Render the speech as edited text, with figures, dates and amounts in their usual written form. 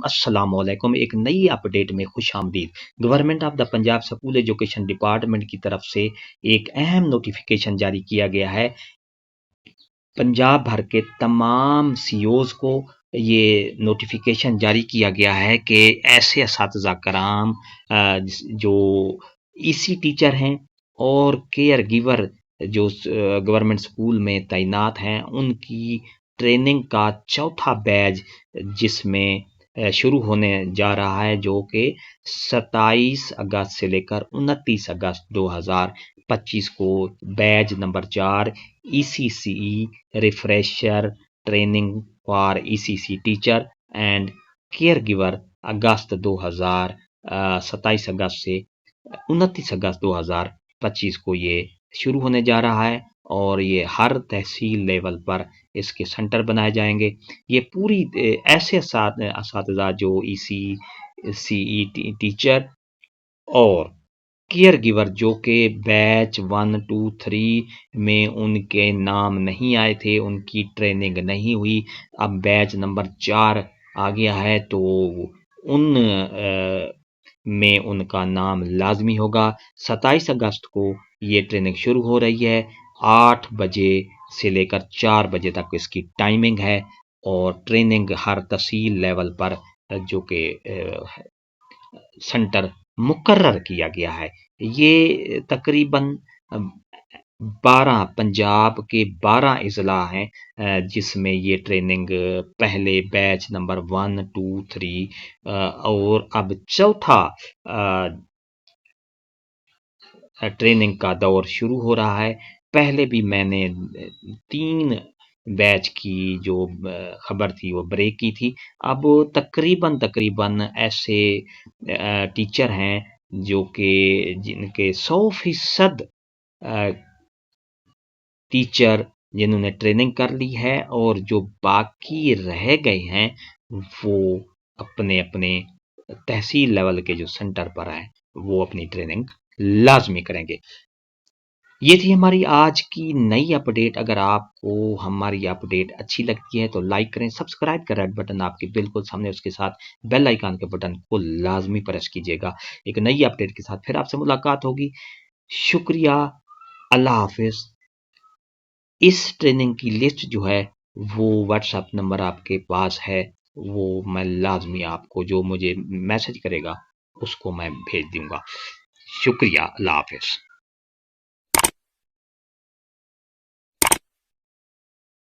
السلام علیکم، ایک نئی اپڈیٹ میں خوش آمدید۔ Government of the Punjab school education department کی طرف سے ایک اہم نوٹیفیکیشن جاری کیا گیا ہے پنجاب بھر کے تمام سی اوز کو۔ یہ نوٹیفیکیشن جاری کیا گیا ہے کہ ایسے اساتذہ کرام جو ای سی ٹیچر ہیں اور کیئر گیور جو گورنمنٹ اسکول میں تعینات ہیں، ان کی ٹریننگ کا چوتھا بیچ جس میں شروع ہونے جا رہا ہے، جو کہ 27 اگست سے لے کر 29 اگست 2025 کو batch number 4 E C C refresher training for E C C teacher and caregiver اگست 27 اگست سے 29 اگست 2025 کو یہ شروع ہونے جا رہا ہے، اور یہ ہر تحصیل لیول پر اس کے سینٹر بنائے جائیں گے۔ یہ پوری ایسے اساتذہ جو ای سی سی ٹیچر اور کیئر گیور جو کہ بیچ 1 2 3 میں ان کے نام نہیں آئے تھے، ان کی ٹریننگ نہیں ہوئی، اب بیچ نمبر 4 آ گیا ہے تو ان میں ان کا نام لازمی ہوگا۔ 27 اگست کو یہ ٹریننگ شروع ہو رہی ہے، 8 بجے سے لے کر 4 بجے تک اس کی ٹائمنگ ہے، اور ٹریننگ ہر تحصیل لیول پر جو کہ سینٹر مقرر کیا گیا ہے۔ یہ تقریباً 12 پنجاب کے 12 اضلاع ہیں جس میں یہ ٹریننگ پہلے بیچ نمبر 1 2 3 اور اب چوتھا ٹریننگ کا دور شروع ہو رہا ہے۔ پہلے بھی میں نے 3 بیچ کی جو خبر تھی وہ بریک کی تھی۔ اب تقریباً ایسے ٹیچر ہیں جو کہ جن کے 100% ٹیچر جنہوں نے ٹریننگ کر لی ہے، اور جو باقی رہ گئے ہیں وہ اپنے تحصیل لیول کے جو سینٹر پر ہیں وہ اپنی ٹریننگ لازمی کریں گے۔ یہ تھی ہماری آج کی نئی اپڈیٹ۔ اگر آپ کو ہماری اپڈیٹ اچھی لگتی ہے تو لائک کریں، سبسکرائب کا ریڈ بٹن آپ کے بالکل سامنے، اس کے ساتھ بیل آئیکن کے بٹن کو لازمی پریس کیجیے گا۔ ایک نئی اپڈیٹ کے ساتھ پھر آپ سے ملاقات ہوگی۔ شکریہ، اللہ حافظ۔ اس ٹریننگ کی لسٹ جو ہے وہ واٹس ایپ نمبر آپ کے پاس ہے، وہ میں لازمی آپ کو جو مجھے میسج کرے گا اس کو میں بھیج دوں گا۔ شکریہ، اللہ حافظ۔